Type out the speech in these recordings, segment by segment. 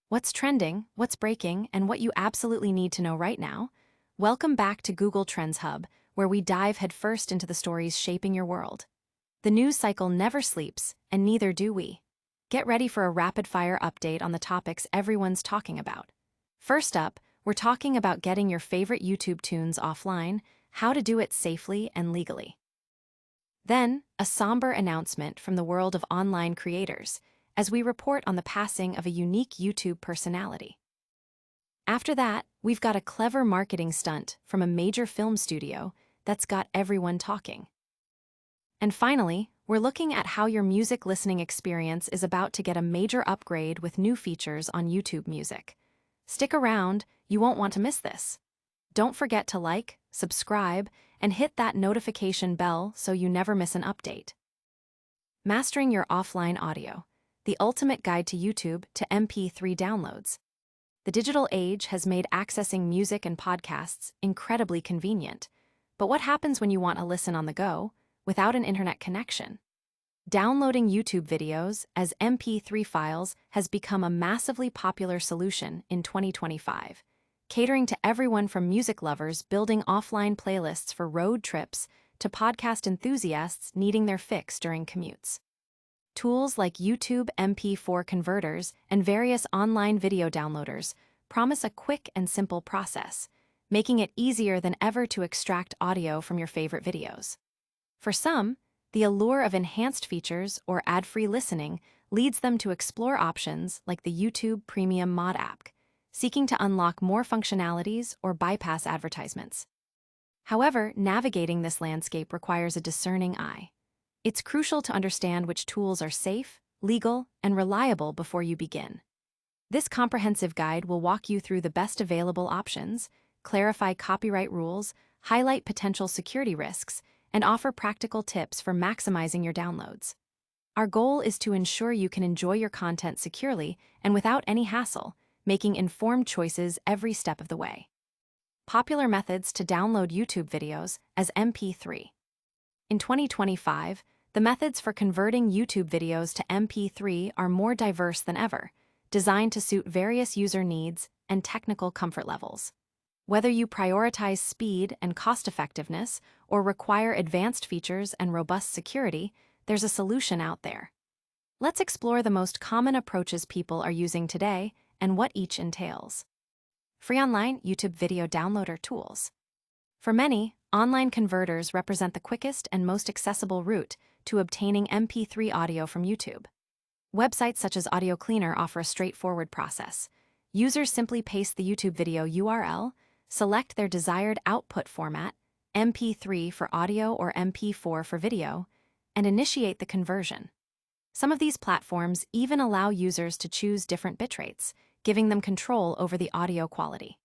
What's trending, what's breaking, and what you absolutely need to know right now? Welcome back to Google Trends Hub, where we dive headfirst into the stories shaping your world. The news cycle never sleeps, and neither do we. Get ready for a rapid-fire update on the topics everyone's talking about. First up, we're talking about getting your favorite YouTube tunes offline, how to do it safely and legally. Then, a somber announcement from the world of online creators, as we report on the passing of a unique YouTube personality. After that, we've got a clever marketing stunt from a major film studio that's got everyone talking. And finally, we're looking at how your music listening experience is about to get a major upgrade with new features on YouTube Music. Stick around, you won't want to miss this. Don't forget to like, subscribe, and hit that notification bell so you never miss an update. Mastering your offline audio, the ultimate guide to YouTube to MP3 downloads. The digital age has made accessing music and podcasts incredibly convenient. But what happens when you want to listen on the go, without an internet connection? Downloading YouTube videos as MP3 files has become a massively popular solution in 2025, catering to everyone from music lovers building offline playlists for road trips to podcast enthusiasts needing their fix during commutes. Tools like YouTube MP4 converters and various online video downloaders promise a quick and simple process, making it easier than ever to extract audio from your favorite videos. For some, the allure of enhanced features or ad-free listening leads them to explore options like the YouTube Premium Mod app, seeking to unlock more functionalities or bypass advertisements. However, navigating this landscape requires a discerning eye. It's crucial to understand which tools are safe, legal, and reliable before you begin. This comprehensive guide will walk you through the best available options, clarify copyright rules, highlight potential security risks, and offer practical tips for maximizing your downloads. Our goal is to ensure you can enjoy your content securely and without any hassle, making informed choices every step of the way. Popular methods to download YouTube videos as MP3. In 2025, the methods for converting YouTube videos to MP3 are more diverse than ever, designed to suit various user needs and technical comfort levels. Whether you prioritize speed and cost-effectiveness or require advanced features and robust security, there's a solution out there. Let's explore the most common approaches people are using today and what each entails. Free online YouTube video downloader tools. For many, online converters represent the quickest and most accessible route to obtaining MP3 audio from YouTube. Websites such as Audio Cleaner offer a straightforward process. Users simply paste the YouTube video URL, select their desired output format, MP3 for audio or MP4 for video, and initiate the conversion. Some of these platforms even allow users to choose different bitrates, giving them control over the audio quality.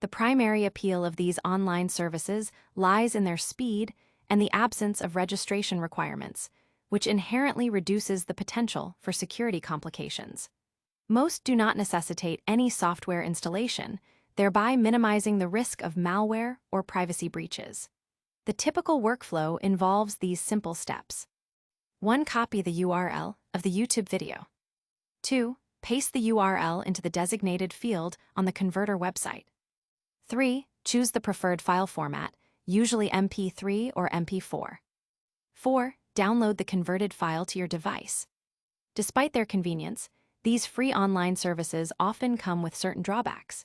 The primary appeal of these online services lies in their speed and the absence of registration requirements, which inherently reduces the potential for security complications. Most do not necessitate any software installation, thereby minimizing the risk of malware or privacy breaches. The typical workflow involves these simple steps. 1. Copy the URL of the YouTube video. 2. Paste the URL into the designated field on the converter website. 3. Choose the preferred file format, usually MP3 or MP4. 4. Download the converted file to your device. Despite their convenience, these free online services often come with certain drawbacks.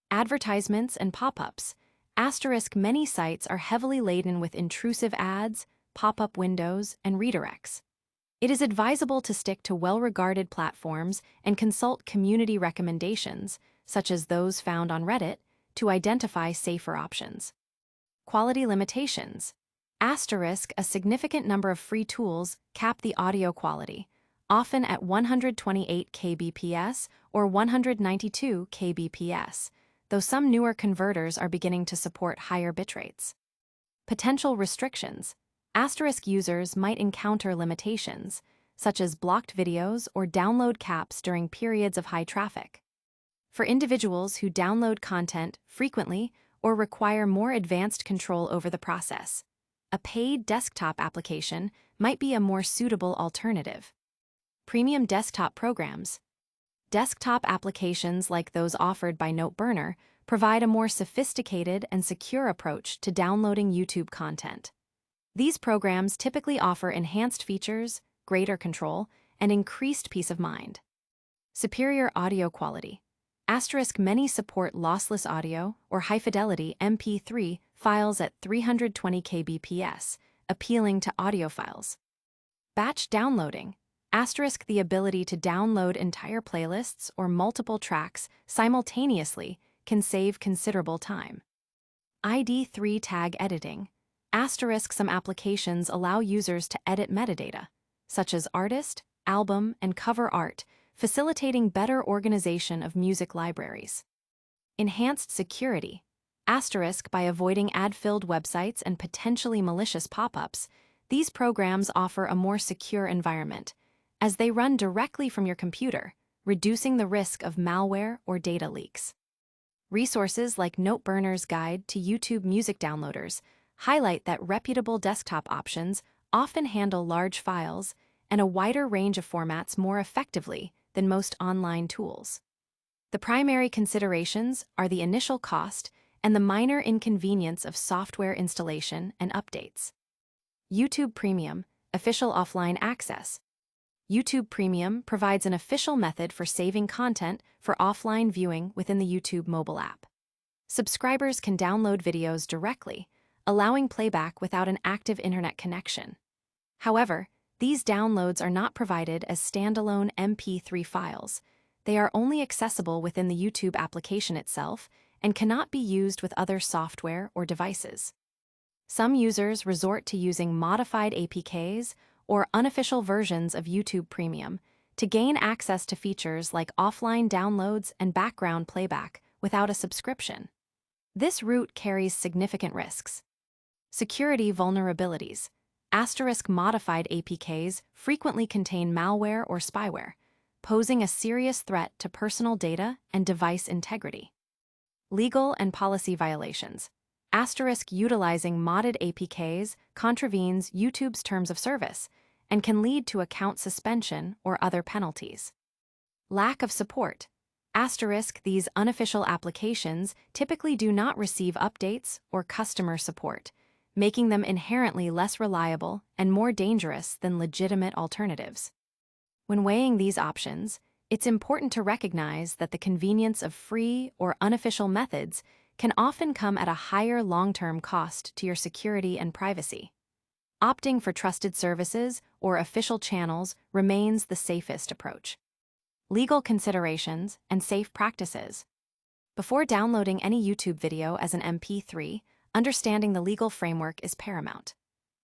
Advertisements and pop-ups. Many sites are heavily laden with intrusive ads, pop-up windows, and redirects. It is advisable to stick to well-regarded platforms and consult community recommendations, such as those found on Reddit, to identify safer options. Quality limitations. A significant number of free tools cap the audio quality, often at 128 kbps or 192 kbps, though some newer converters are beginning to support higher bitrates. Potential restrictions. Users might encounter limitations, such as blocked videos or download caps during periods of high traffic. For individuals who download content frequently or require more advanced control over the process, a paid desktop application might be a more suitable alternative. Premium desktop programs. Desktop applications like those offered by NoteBurner provide a more sophisticated and secure approach to downloading YouTube content. These programs typically offer enhanced features, greater control, and increased peace of mind. Superior audio quality. Many support lossless audio or high-fidelity MP3 files at 320 kbps, appealing to audiophiles. Batch downloading. The ability to download entire playlists or multiple tracks simultaneously can save considerable time. ID3 tag editing. Some applications allow users to edit metadata, such as artist, album, and cover art, facilitating better organization of music libraries. Enhanced security. By avoiding ad-filled websites and potentially malicious pop-ups, these programs offer a more secure environment, as they run directly from your computer, reducing the risk of malware or data leaks. Resources like NoteBurner's Guide to YouTube Music Downloaders highlight that reputable desktop options often handle large files and a wider range of formats more effectively than most online tools. The primary considerations are the initial cost and the minor inconvenience of software installation and updates. YouTube Premium, official offline access. YouTube Premium provides an official method for saving content for offline viewing within the YouTube mobile app. Subscribers can download videos directly, allowing playback without an active internet connection. However, these downloads are not provided as standalone MP3 files. They are only accessible within the YouTube application itself and cannot be used with other software or devices. Some users resort to using modified APKs or unofficial versions of YouTube Premium to gain access to features like offline downloads and background playback without a subscription. This route carries significant risks. Security vulnerabilities. Modified APKs frequently contain malware or spyware, posing a serious threat to personal data and device integrity. Legal and policy violations. Utilizing modded APKs contravenes YouTube's terms of service and can lead to account suspension or other penalties. Lack of support. These unofficial applications typically do not receive updates or customer support, making them inherently less reliable and more dangerous than legitimate alternatives. When weighing these options, it's important to recognize that the convenience of free or unofficial methods can often come at a higher long-term cost to your security and privacy. Opting for trusted services or official channels remains the safest approach. Legal considerations and safe practices. Before downloading any YouTube video as an MP3, understanding the legal framework is paramount.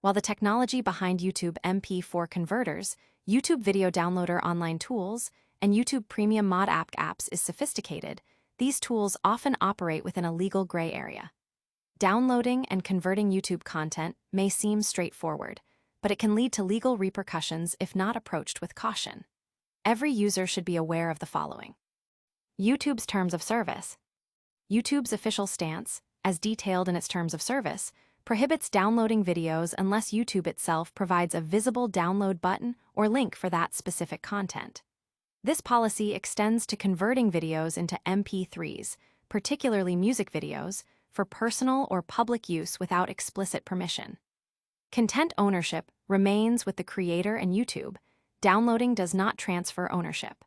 While the technology behind YouTube MP4 converters, YouTube Video Downloader online tools, and YouTube Premium Mod app apps is sophisticated, these tools often operate within a legal gray area. Downloading and converting YouTube content may seem straightforward, but it can lead to legal repercussions if not approached with caution. Every user should be aware of the following. YouTube's terms of service. YouTube's official stance, as detailed in its terms of service, prohibits downloading videos unless YouTube itself provides a visible download button or link for that specific content. This policy extends to converting videos into MP3s, particularly music videos, for personal or public use without explicit permission. Content ownership remains with the creator and YouTube. Downloading does not transfer ownership.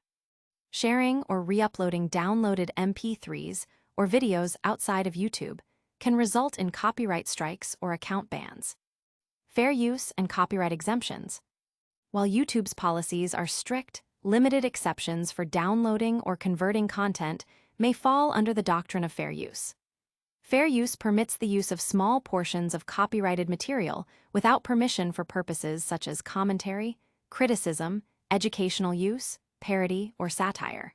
Sharing or re-uploading downloaded MP3s or videos outside of YouTube can result in copyright strikes or account bans. Fair use and copyright exemptions. While YouTube's policies are strict, limited exceptions for downloading or converting content may fall under the doctrine of fair use. Fair use permits the use of small portions of copyrighted material without permission for purposes such as commentary, criticism, educational use, parody, or satire.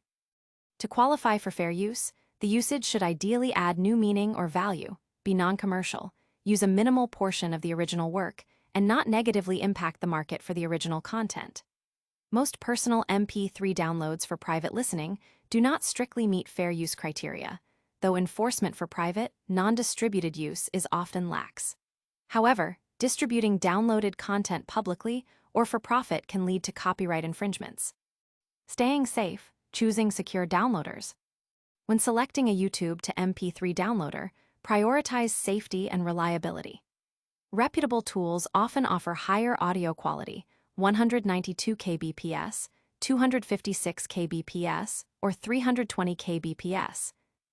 To qualify for fair use, the usage should ideally add new meaning or value, be non-commercial, use a minimal portion of the original work, and not negatively impact the market for the original content. Most personal MP3 downloads for private listening do not strictly meet fair use criteria, though enforcement for private, non-distributed use is often lax. However, distributing downloaded content publicly or for profit can lead to copyright infringements. Staying safe. choosing secure downloaders. When selecting a YouTube to MP3 downloader, prioritize safety and reliability. Reputable tools often offer higher audio quality, 192 kbps, 256 kbps, or 320 kbps,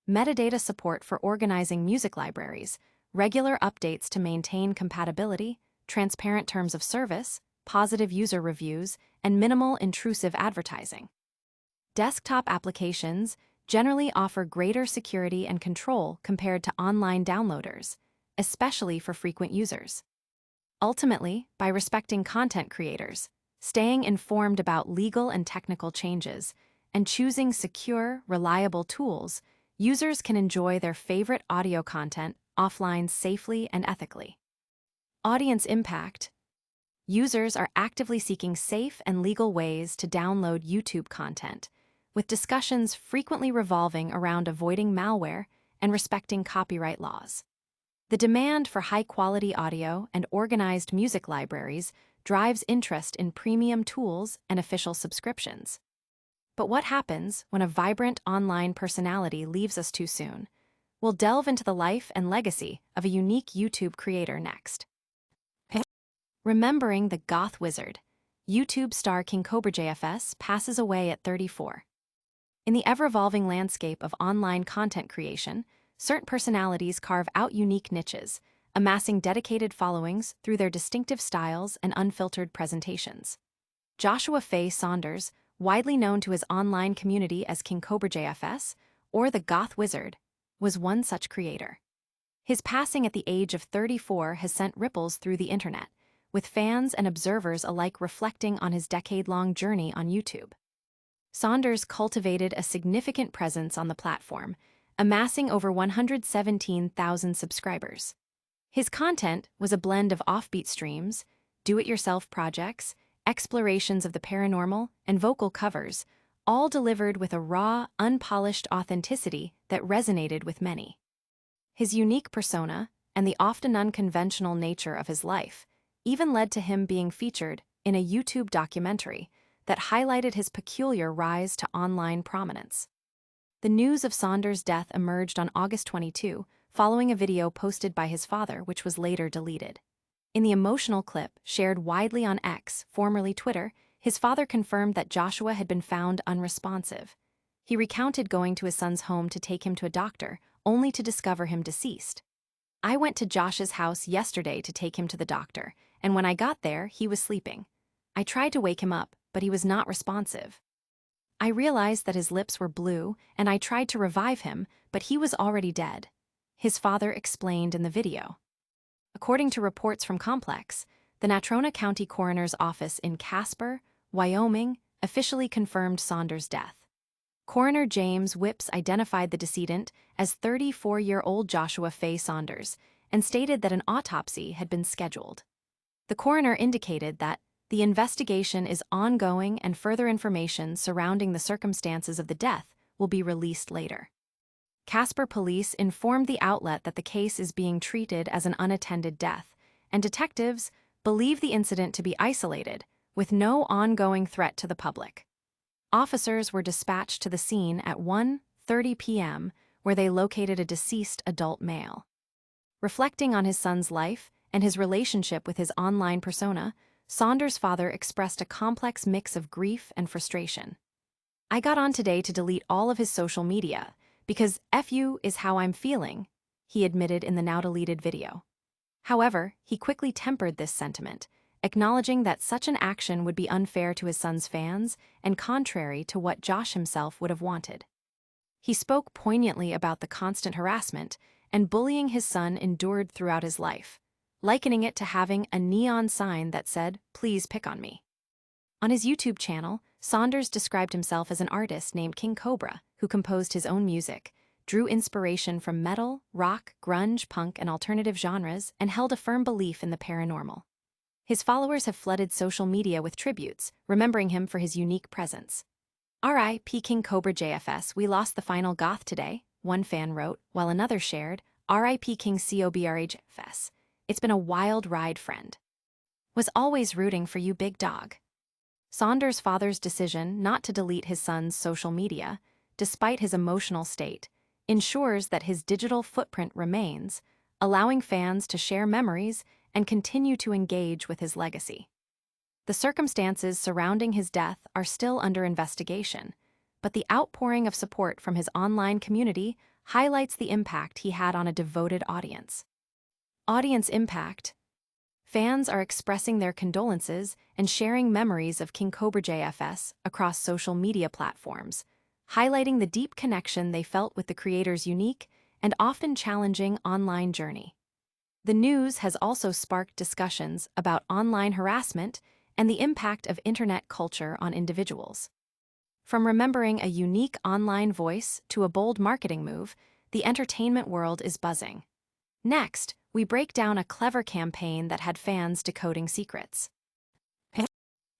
metadata support for organizing music libraries, regular updates to maintain compatibility, transparent terms of service, positive user reviews, and minimal intrusive advertising. Desktop applications generally offer greater security and control compared to online downloaders, especially for frequent users. Ultimately, by respecting content creators, staying informed about legal and technical changes, and choosing secure, reliable tools, users can enjoy their favorite audio content offline safely and ethically. Audience impact. Users are actively seeking safe and legal ways to download YouTube content, with discussions frequently revolving around avoiding malware and respecting copyright laws. The demand for high-quality audio and organized music libraries drives interest in premium tools and official subscriptions. But what happens when a vibrant online personality leaves us too soon? We'll delve into the life and legacy of a unique YouTube creator next. Remembering the Goth Wizard, YouTube star King Cobra JFS passes away at 34. In the ever-evolving landscape of online content creation, certain personalities carve out unique niches, amassing dedicated followings through their distinctive styles and unfiltered presentations. Joshua Faye Saunders, widely known to his online community as King Cobra JFS, or the Goth Wizard, was one such creator. His passing at the age of 34 has sent ripples through the internet, with fans and observers alike reflecting on his decade-long journey on YouTube. Saunders cultivated a significant presence on the platform, amassing over 117,000 subscribers. His content was a blend of offbeat streams, do-it-yourself projects, explorations of the paranormal, and vocal covers, all delivered with a raw, unpolished authenticity that resonated with many. His unique persona, and the often unconventional nature of his life, even led to him being featured in a YouTube documentary that highlighted his peculiar rise to online prominence. The news of Saunders' death emerged on August 22, following a video posted by his father, which was later deleted. In the emotional clip, shared widely on X, formerly Twitter, his father confirmed that Joshua had been found unresponsive. He recounted going to his son's home to take him to a doctor, only to discover him deceased. "I went to Josh's house yesterday to take him to the doctor, and when I got there, he was sleeping. I tried to wake him up, but he was not responsive. I realized that his lips were blue, and I tried to revive him, but he was already dead," his father explained in the video. According to reports from Complex, the Natrona County Coroner's Office in Casper, Wyoming, officially confirmed Saunders' death. Coroner James Whips identified the decedent as 34-year-old Joshua Faye Saunders and stated that an autopsy had been scheduled. The coroner indicated that the investigation is ongoing and further information surrounding the circumstances of the death will be released later. Casper police informed the outlet that the case is being treated as an unattended death, and detectives believe the incident to be isolated, with no ongoing threat to the public. Officers were dispatched to the scene at 1:30 p.m., where they located a deceased adult male. Reflecting on his son's life and his relationship with his online persona, Saunders' father expressed a complex mix of grief and frustration. "I got on today to delete all of his social media, because FU is how I'm feeling," he admitted in the now-deleted video. However, he quickly tempered this sentiment, acknowledging that such an action would be unfair to his son's fans and contrary to what Josh himself would have wanted. He spoke poignantly about the constant harassment and bullying his son endured throughout his life, likening it to having a neon sign that said, "Please pick on me." On his YouTube channel, Saunders described himself as an artist named King Cobra, who composed his own music, drew inspiration from metal, rock, grunge, punk, and alternative genres, and held a firm belief in the paranormal. His followers have flooded social media with tributes, remembering him for his unique presence. "R.I.P. King Cobra JFS, we lost the final goth today," one fan wrote, while another shared, "R.I.P. King COBRA JFS. It's been a wild ride, friend. Was always rooting for you, big dog." Saunders' father's decision not to delete his son's social media, despite his emotional state, ensures that his digital footprint remains, allowing fans to share memories and continue to engage with his legacy. The circumstances surrounding his death are still under investigation, but the outpouring of support from his online community highlights the impact he had on a devoted audience. Audience impact. Fans are expressing their condolences and sharing memories of King Cobra JFS across social media platforms, highlighting the deep connection they felt with the creator's unique and often challenging online journey. The news has also sparked discussions about online harassment and the impact of internet culture on individuals. From remembering a unique online voice to a bold marketing move, the entertainment world is buzzing. Next, we break down a clever campaign that had fans decoding secrets.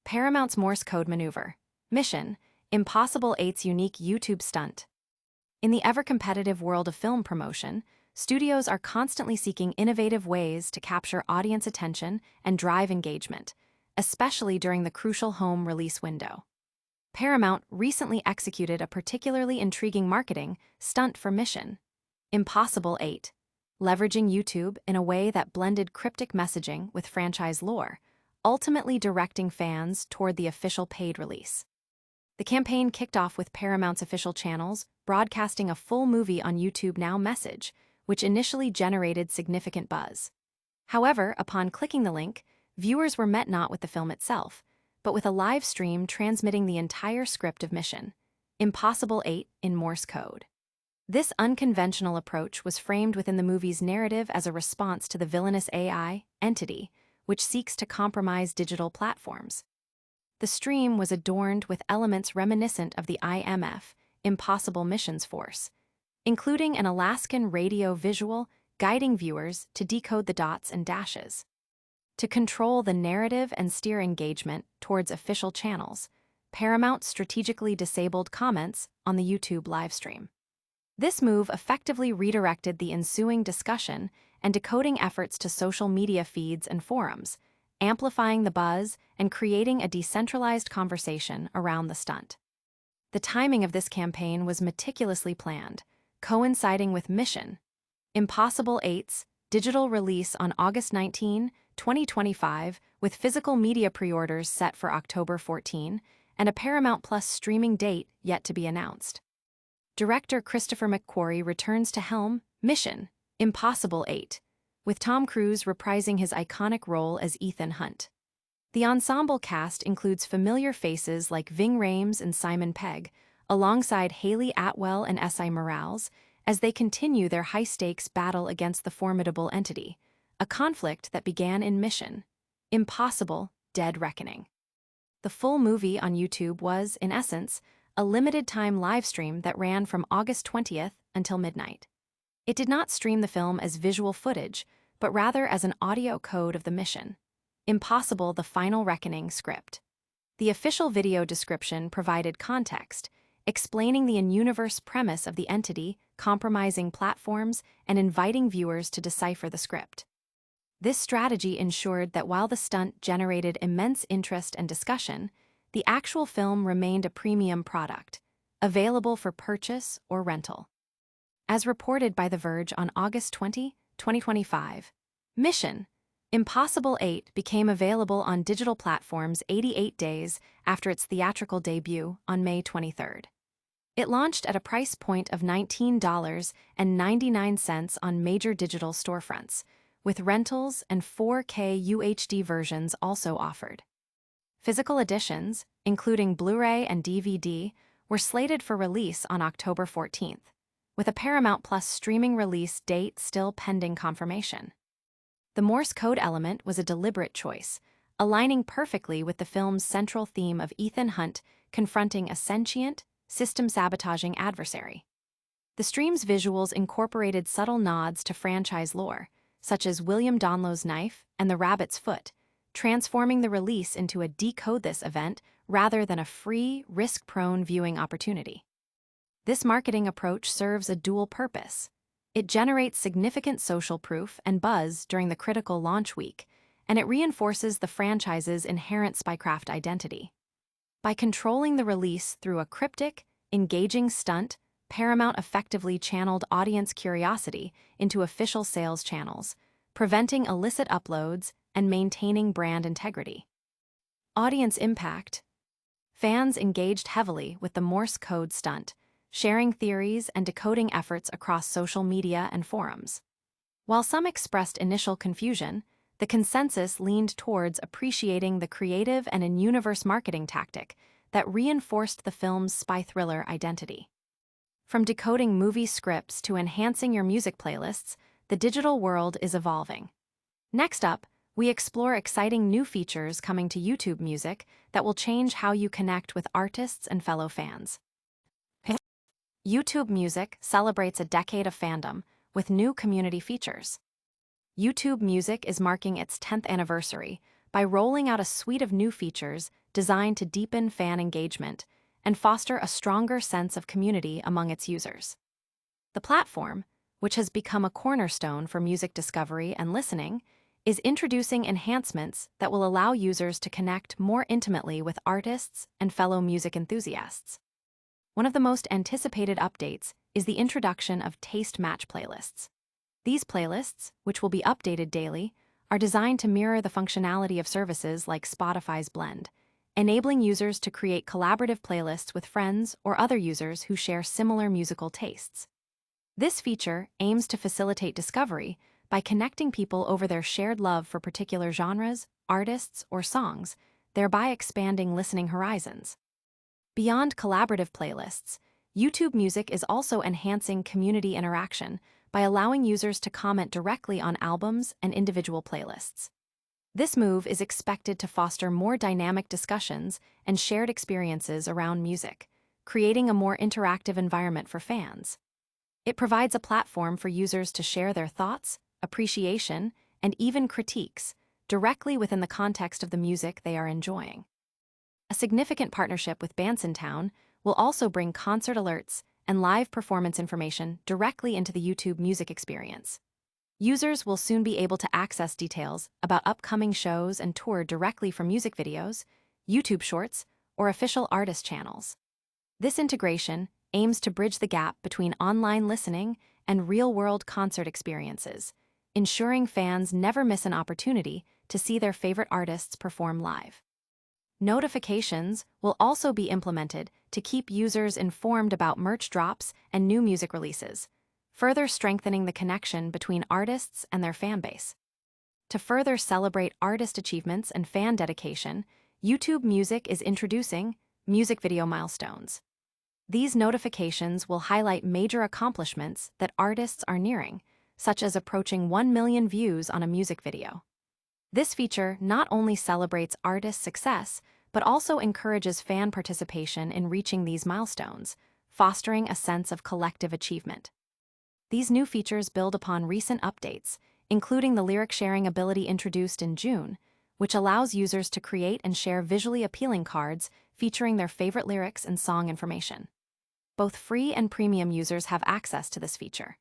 Paramount's Morse code maneuver. Mission: Impossible 8's unique YouTube stunt. In the ever-competitive world of film promotion, studios are constantly seeking innovative ways to capture audience attention and drive engagement, especially during the crucial home release window. Paramount recently executed a particularly intriguing marketing stunt for Mission: Impossible 8, leveraging YouTube in a way that blended cryptic messaging with franchise lore, ultimately directing fans toward the official paid release. The campaign kicked off with Paramount's official channels broadcasting a full movie on YouTube Now message, which initially generated significant buzz. However, upon clicking the link, viewers were met not with the film itself, but with a live stream transmitting the entire script of Mission: Impossible 8 in Morse code. This unconventional approach was framed within the movie's narrative as a response to the villainous AI entity, which seeks to compromise digital platforms. The stream was adorned with elements reminiscent of the IMF, Impossible Missions Force, including an Alaskan radio visual guiding viewers to decode the dots and dashes. To control the narrative and steer engagement towards official channels, Paramount strategically disabled comments on the YouTube livestream. This move effectively redirected the ensuing discussion and decoding efforts to social media feeds and forums, amplifying the buzz and creating a decentralized conversation around the stunt. The timing of this campaign was meticulously planned, coinciding with Mission: Impossible 8's digital release on August 19, 2025, with physical media pre-orders set for October 14 and a Paramount Plus streaming date yet to be announced. Director Christopher McQuarrie returns to helm Mission: Impossible 8, with Tom Cruise reprising his iconic role as Ethan Hunt. The ensemble cast includes familiar faces like Ving Rhames and Simon Pegg, alongside Haley Atwell and S.I. Morales, as they continue their high-stakes battle against the formidable entity, a conflict that began in Mission: Impossible Dead Reckoning. The full movie on YouTube was, in essence, a limited-time livestream that ran from August 20th until midnight. It did not stream the film as visual footage, but rather as an audio code of the Mission: Impossible The Final Reckoning script. The official video description provided context, explaining the in-universe premise of the entity compromising platforms and inviting viewers to decipher the script. This strategy ensured that while the stunt generated immense interest and discussion, the actual film remained a premium product, available for purchase or rental. As reported by The Verge on August 20, 2025, Mission: Impossible 8 became available on digital platforms 88 days after its theatrical debut on May 23. It launched at a price point of $19.99 on major digital storefronts, with rentals and 4K UHD versions also offered. Physical editions, including Blu-ray and DVD, were slated for release on October 14th, with a Paramount Plus streaming release date still pending confirmation. The Morse code element was a deliberate choice, aligning perfectly with the film's central theme of Ethan Hunt confronting a sentient, system-sabotaging adversary. The stream's visuals incorporated subtle nods to franchise lore, such as William Donlow's knife and the rabbit's foot, transforming the release into a decode this event rather than a free, risk-prone viewing opportunity. This marketing approach serves a dual purpose. It generates significant social proof and buzz during the critical launch week, and it reinforces the franchise's inherent spycraft identity. By controlling the release through a cryptic, engaging stunt, Paramount effectively channeled audience curiosity into official sales channels, preventing illicit uploads and maintaining brand integrity. Audience impact. Fans engaged heavily with the Morse code stunt, sharing theories and decoding efforts across social media and forums. While some expressed initial confusion, the consensus leaned towards appreciating the creative and in-universe marketing tactic that reinforced the film's spy thriller identity. From decoding movie scripts to enhancing your music playlists, the digital world is evolving. Next up, we explore exciting new features coming to YouTube Music that will change how you connect with artists and fellow fans. YouTube Music celebrates a decade of fandom with new community features. YouTube Music is marking its 10th anniversary by rolling out a suite of new features designed to deepen fan engagement and foster a stronger sense of community among its users. The platform, which has become a cornerstone for music discovery and listening, is introducing enhancements that will allow users to connect more intimately with artists and fellow music enthusiasts. One of the most anticipated updates is the introduction of taste match playlists. These playlists, which will be updated daily, are designed to mirror the functionality of services like Spotify's Blend, enabling users to create collaborative playlists with friends or other users who share similar musical tastes. This feature aims to facilitate discovery by connecting people over their shared love for particular genres, artists, or songs, thereby expanding listening horizons. Beyond collaborative playlists, YouTube Music is also enhancing community interaction by allowing users to comment directly on albums and individual playlists. This move is expected to foster more dynamic discussions and shared experiences around music, creating a more interactive environment for fans. It provides a platform for users to share their thoughts, appreciation, and even critiques directly within the context of the music they are enjoying. A significant partnership with Bandsintown will also bring concert alerts and live performance information directly into the YouTube Music experience. Users will soon be able to access details about upcoming shows and tour directly from music videos, YouTube Shorts, or official artist channels. This integration aims to bridge the gap between online listening and real-world concert experiences, ensuring fans never miss an opportunity to see their favorite artists perform live. Notifications will also be implemented to keep users informed about merch drops and new music releases, further strengthening the connection between artists and their fanbase. To further celebrate artist achievements and fan dedication, YouTube Music is introducing music video milestones. These notifications will highlight major accomplishments that artists are nearing, such as approaching 1 million views on a music video. This feature not only celebrates artists' success, but also encourages fan participation in reaching these milestones, fostering a sense of collective achievement. These new features build upon recent updates, including the lyric sharing ability introduced in June, which allows users to create and share visually appealing cards featuring their favorite lyrics and song information. Both free and premium users have access to this feature.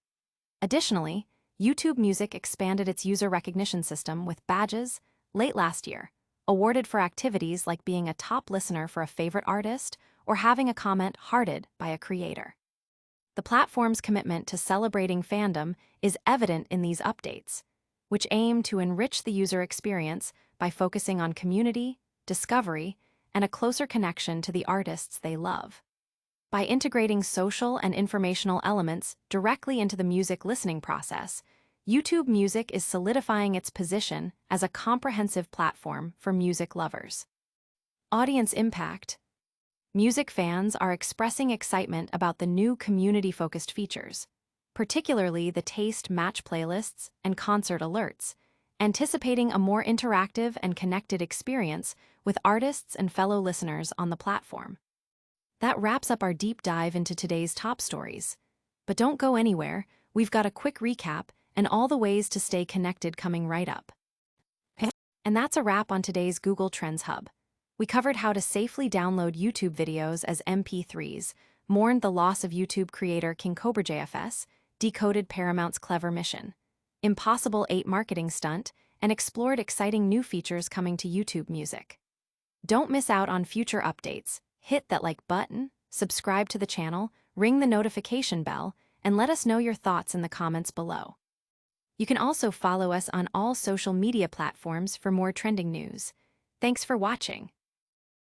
Additionally, YouTube Music expanded its user recognition system with badges late last year, awarded for activities like being a top listener for a favorite artist or having a comment hearted by a creator. The platform's commitment to celebrating fandom is evident in these updates, which aim to enrich the user experience by focusing on community, discovery, and a closer connection to the artists they love. By integrating social and informational elements directly into the music listening process, YouTube Music is solidifying its position as a comprehensive platform for music lovers. Audience impact. Music fans are expressing excitement about the new community-focused features, particularly the taste match playlists and concert alerts, anticipating a more interactive and connected experience with artists and fellow listeners on the platform. That wraps up our deep dive into today's top stories. But don't go anywhere, we've got a quick recap and all the ways to stay connected coming right up. And that's a wrap on today's Google Trends Hub. We covered how to safely download YouTube videos as MP3s, mourned the loss of YouTube creator King Cobra JFS, decoded Paramount's clever mission, Impossible 8 marketing stunt, and explored exciting new features coming to YouTube Music. Don't miss out on future updates. Hit that like button, subscribe to the channel, ring the notification bell, and let us know your thoughts in the comments below. You can also follow us on all social media platforms for more trending news. Thanks for watching.